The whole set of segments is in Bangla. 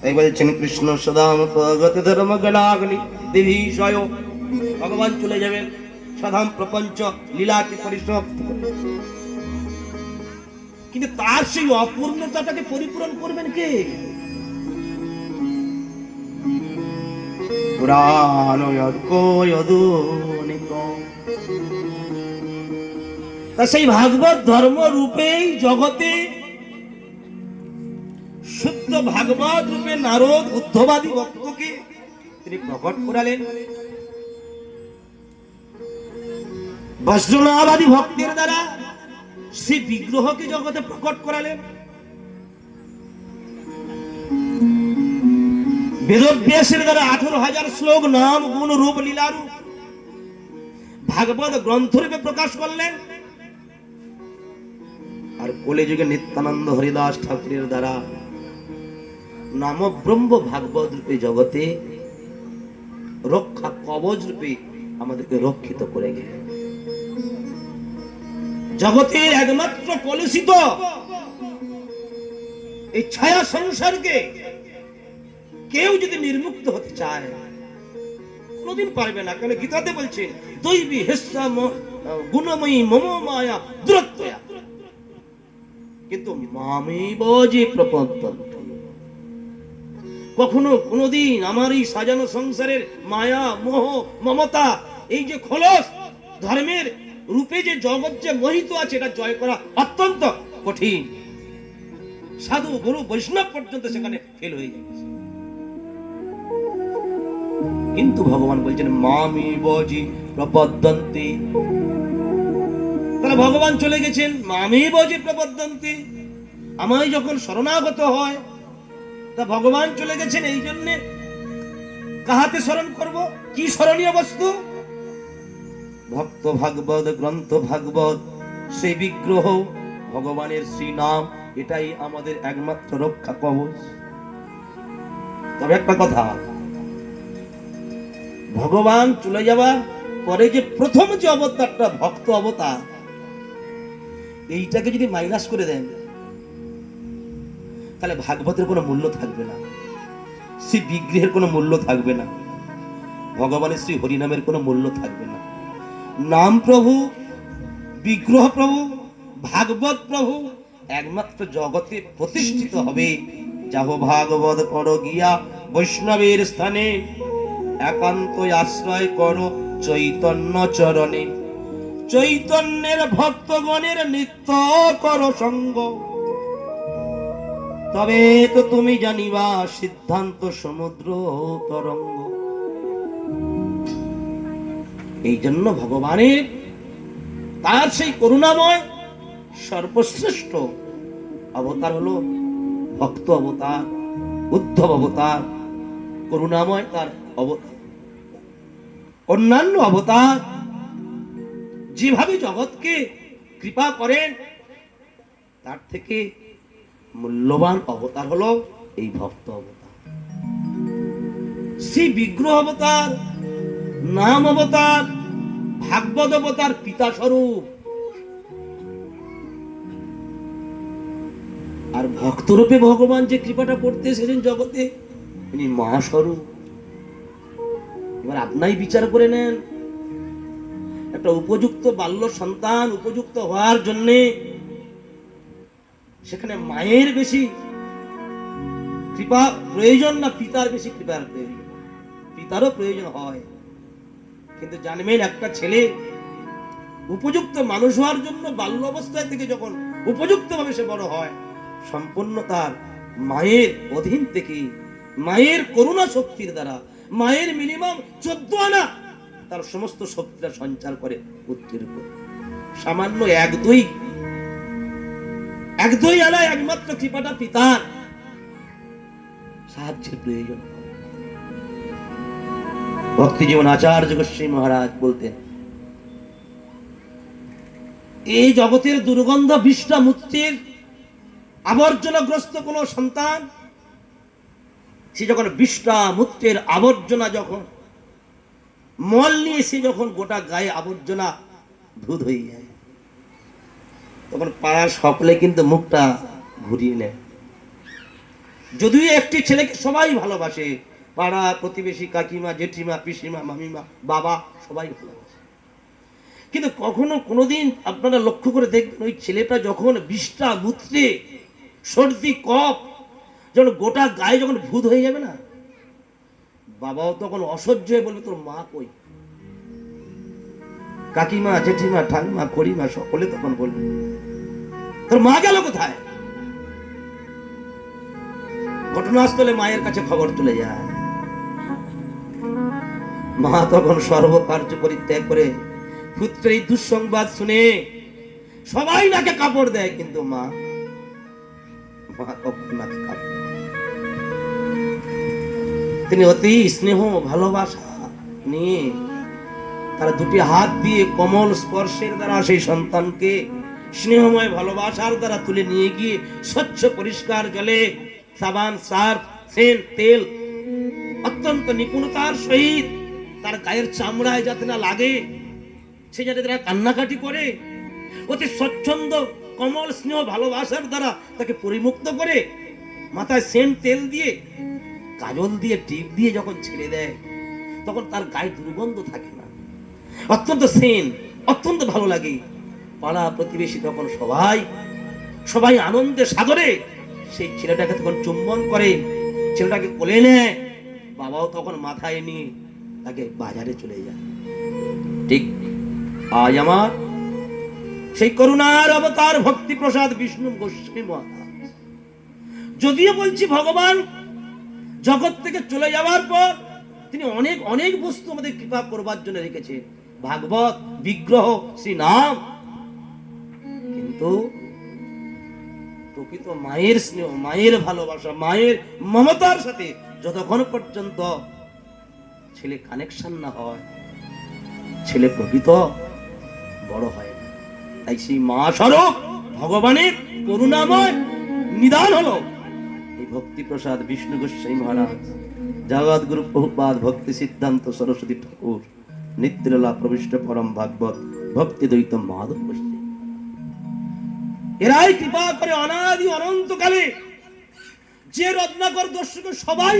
তাই বলছেন কৃষ্ণ সদাম প্রগত ধর্ম গণাগলি দেবীশয়। ভগবান চলে যাবেন সদাম প্রপঞ্চ লীলাকে পরিসমাপ্ত করে। কিন্তু তার সেই অপূর্ণতাটাকে পরিপূরণ করবেন কে? পুরাণ তা সেই ভাগবত ধর্ম রূপেই জগতে শুদ্ধ ভাগবত রূপে নারদ বুদ্ধবাদী ভক্তকে তিনি প্রকট করালেন। বৈষ্ণবাদী ভক্তের দ্বারা সেই বিগ্রহকে জগতে প্রকট করালেন। বেদব্যাসের দ্বারা 18,000 শ্লোক নাম গুণ রূপ লীলারূপ ভাগবত গ্রন্থরূপে প্রকাশ করলেন। আর কলিযুগে নিত্যানন্দ হরিদাস ঠাকুরের দ্বারা নাম ব্রহ্ম ভাগবত রূপে জগতে রক্ষা কবচ রূপে আমাদেরকে রক্ষিত করে গেলেন। জগতের একমাত্র কলুষিত এই ছায়া সংসারকে কেউ যদি নির্মুক্ত হতে চায় কোনদিন পারবে না। কেন গীতাতে বলছেন দৈবী হেস্যা গুণময়ী মম মায়া দূরত্বয়া, কিন্তু মামেব যে প্রপদ্যন্তে। কখনো কোনদিন আমার এই সাজানো সংসারের মায়া মোহ মমতা এই যে খলস ধর্মের রূপে যে জগৎ যে মোহিত আছে এটা জয় করা অত্যন্ত কঠিন। সাধু গুরু বৈষ্ণব পর্যন্ত সেখানে ফেল হয়ে যাচ্ছে। কিন্তু ভগবান বলছেন মামেব যে প্রপদ্যন্তে। তাহলে ভগবান চলে গেছেন মামেব যে প্রপদ্যন্তে। আমায় যখন শরণাগত হয় তা ভগবান চলে গেছেন এই জন্যে কাহাতে স্মরণ করব? কি স্মরণীয় বস্তু? ভক্ত ভাগবত গ্রন্থ ভাগবত সেই বিগ্রহ ভগবানের শ্রী নাম, এটাই আমাদের একমাত্র রক্ষা কবচ। তবে একটা কথা, ভগবান চলে যাওয়ার পরে যে প্রথম যে অবতারটা ভক্ত অবতার, এইটাকে যদি মাইনাস করে দেন তাহলে ভাগবতের কোনো মূল্য থাকবে না, শ্রী বিগ্রহের কোনো মূল্য থাকবে না, ভগবানের শ্রী হরিনামের কোনো মূল্য থাকবে না। নাম প্রভু, বিগ্রহ প্রভু, ভাগবত প্রভু একমাত্র জগতে প্রতিষ্ঠিত হবে। যাহ ভাগবত কর গিয়া বৈষ্ণবের স্থানে, একান্ত আশ্রয় করো চৈতন্য চরণে। চৈতন্যের ভক্তগণের নিত্য করো সঙ্গ, তবে তো তুমি জানিবা সিদ্ধান্ত সমুদ্র তরঙ্গ। এই জন্য ভগবানের তার সেই করুণাময় সর্বশ্রেষ্ঠ অবতার হলো ভক্ত অবতার, উদ্ধব অবতার, করুণাময় তার অবতার। অন্যান্য অবতার যেভাবে জগৎকে কৃপা করেন তার থেকে মূল্যবান অবতার হলো এই ভক্ত অবতার। শ্রী বিগ্রহ অবতার, নাম অবতার, ভাগবত অবতার পিতা স্বরূপ, আর ভক্তরূপে ভগবান যে কৃপাটা করতে এসেছেন জগতে তিনি মা স্বরূপ। এবার আপনাই বিচার করে নেন, একটা উপযুক্ত বাল্য সন্তান উপযুক্ত হওয়ার জন্যে সেখানে মায়ের বেশি কৃপা প্রয়োজন না পিতার বেশি কৃপার প্রয়োজন? পিতারও প্রয়োজন হয়, কিন্তু জানবেন একটা ছেলে উপযুক্ত মানুষ হওয়ার জন্য বাল্য অবস্থায় থেকে যখন উপযুক্ত ভাবে সে বড় হয়, সম্পূর্ণ তার মায়ের অধীন থেকে মায়ের করুণা শক্তির দ্বারা মায়ের মিনিমাম 14 আনা তার সমস্ত শক্তিটা সঞ্চার করে পুত্রের উপর। সামান্য এক দুই আনায় একমাত্র কৃপাটা পিতার সাহায্যের প্রয়োজন। ভক্তি জীবন আচার্য গোস্বামী মহারাজ বলতেন, এই জগতের দুর্গন্ধ বিষ্টা মূর্তির আবর্জনাগ্রস্ত কোন সন্তান সে যখন বিষ্টা মূর্তির আবর্জনা যখন মল নিয়ে সে যখন গোটা গায়ে আবর্জনা ধুধ হয়ে যায়, তখন পাড়ার সকলে কিন্তু মুখটা ঘুরিয়ে নেয়। যদিও একটি ছেলেকে সবাই ভালোবাসে, পাড়া প্রতিবেশী, কাকিমা, জেঠিমা, পিসিমা, মামিমা, বাবা সবাই ভালোবাসে, কিন্তু কখনো কোনোদিন আপনারা লক্ষ্য করে দেখবেন ওই ছেলেটা যখন বিষ্ঠা মূত্রে সর্দি কফ যখন গোটা গায়ে যখন ভূত হয়ে যাবে না, বাবাও তখন অসহ্য হয়ে বলবে তোর মা কই। কাকিমা, জেঠিমা, ঠাকুমা, করিমা সকলে তখন বলবে তোর মা গেল কোথায়। ঘটনাস্থলে মায়ের কাছে খবর চলে যায়, মা তখন সর্বকার্য পরিত্যাগ করে পুত্রের এই দুঃসংবাদ শুনে সবাই নাকে কাপড় দেয়, কিন্তু মা কখনো নাকে কাপড় দেয় না। তিনি অতি স্নেহ ভালোবাসা নিয়ে তারা দুটি হাত দিয়ে কোমল স্পর্শের দ্বারা সেই সন্তানকে স্নেহময় ভালোবাসার দ্বারা তুলে নিয়ে গিয়ে স্বচ্ছ পরিষ্কার জলে সাবান, সার্ফ, সেন্ট, তেল অত্যন্ত নিপুণতার সহিত তার গায়ের চামড়ায় যাতে না লাগে সে যাতে তারা কান্নাকাটি করে অতি স্বচ্ছন্দ কমল স্নেহ ভালোবাসার দ্বারা তাকে পরিমুক্ত করে মাথায় সেন্ট, তেল দিয়ে কাজল দিয়ে টিপ দিয়ে যখন ছেড়ে দেয় তখন তার গায়ে দুর্গন্ধ থাকে না, অত্যন্ত সেন, অত্যন্ত ভালো লাগে। পাড়া প্রতিবেশী তখন সবাই আনন্দে সাগরে সেই ছেলেটাকে তখন চুম্বন করে, ছেলেটাকে কোলে নেয়, বাবাও তখন মাথায় নিয়ে তাকে বাজারে চলে যায়। ঠিক আজ আমার সেই করুণার অবতার ভক্তি প্রসাদ বিষ্ণু গোস্বামী মহারাজ, যদিও বলছি ভগবান জগৎ থেকে চলে যাওয়ার পর তিনি অনেক অনেক বস্তু আমাদের কৃপা করবার জন্য রেখেছে, ভাগবত, বিগ্রহ, শ্রী নাম, কিন্তু প্রকৃত মায়ের স্নেহ, মায়ের ভালোবাসা, মায়ের মমতার সাথে যতক্ষণ পর্যন্ত ছেলে কানেকশন না হয় ছেলে প্রকৃত বড় হয় না। তাই সেই মা স্বরূপ ভগবানের করুণাময় নিদান হলো এই ভক্তি প্রসাদ বিষ্ণু গোস্বামী মহারাজ, জগৎগুরু প্রভুপাদ ভক্তি সিদ্ধান্ত সরস্বতী ঠাকুর, নিত্যলীলা প্রবিষ্ট পরম ভাগবত ভক্তি দ্বৈত মাধব গোস্বামী, এরাই কৃপা করে অনাদি অনন্তকালে যে রত্নাকর দস্যুকে সবাই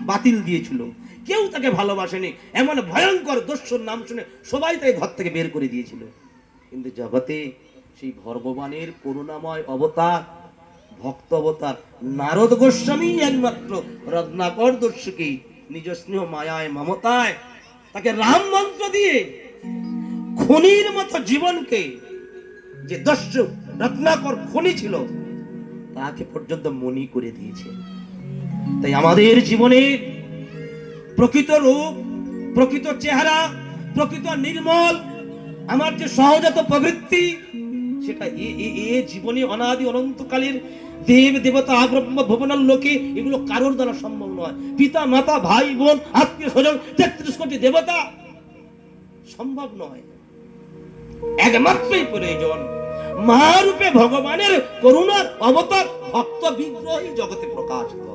বাতিল দিয়েছিল, কেউ তাকে ভালোবাসেনি, এমন ভয়ঙ্কর দস্যুর নাম শুনে সবাই তাকে ঘর থেকে বের করে দিয়েছিল, কিন্তু জগতে সেই ভগবানের করুণাময় অবতার ভক্ত অবতার নারদ গোস্বামী একমাত্র রত্নাকর দস্যুকে নিজ স্নেহ মায়ায় মমতায় তাকে রাম মন্ত্র দিয়ে খনির মতো জীবনকে, যে দস্যু রত্নাকর খনি ছিল তাকে পর্যন্ত মনি করে দিয়েছে। তাই আমাদের জীবনে প্রকৃত রূপ, প্রকৃত চেহারা, প্রকৃত নির্মল আমার যে সহজাত প্রবৃত্তি, সেটা এ জীবনে অনাদি অনন্তকালের দেব দেবতা ব্রহ্ম ভুবনের লোকে এগুলো কারোর দ্বারা সম্ভব নয়। পিতা মাতা ভাই বোন আত্মীয় স্বজন 33 কোটি দেবতা সম্ভব নয়, একমাত্রই প্রয়োজন মহারূপে ভগবানের করুণার অবতার ভক্ত বিগ্রহই জগতে প্রকাশিত।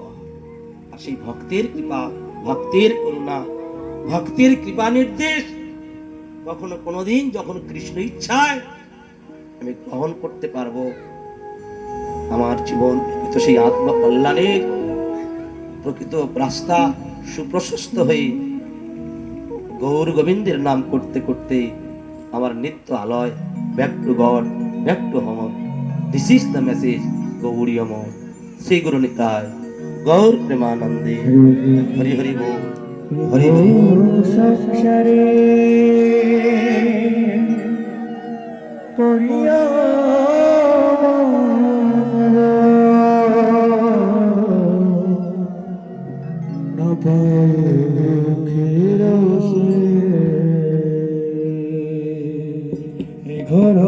আর সেই ভক্তের কৃপা, ভক্তের করুণা, ভক্তের কৃপা নির্দেশ কখনো কোনোদিন যখন কৃষ্ণ ইচ্ছায় আমি গ্রহণ করতে পারবো, আমার জীবন প্রকৃত সেই আত্মকল্যাণের প্রকৃত রাস্তা সুপ্রশস্ত হয়ে গৌর গোবিন্দের নাম করতে করতে আমার নিত্য আলয়, back to God, back to home. This is the message গৌরীয়ময়। শ্রী গুরু নিতাই গৌর প্রেমানন্দে। হরি হরি বল, হরি হরি ঘর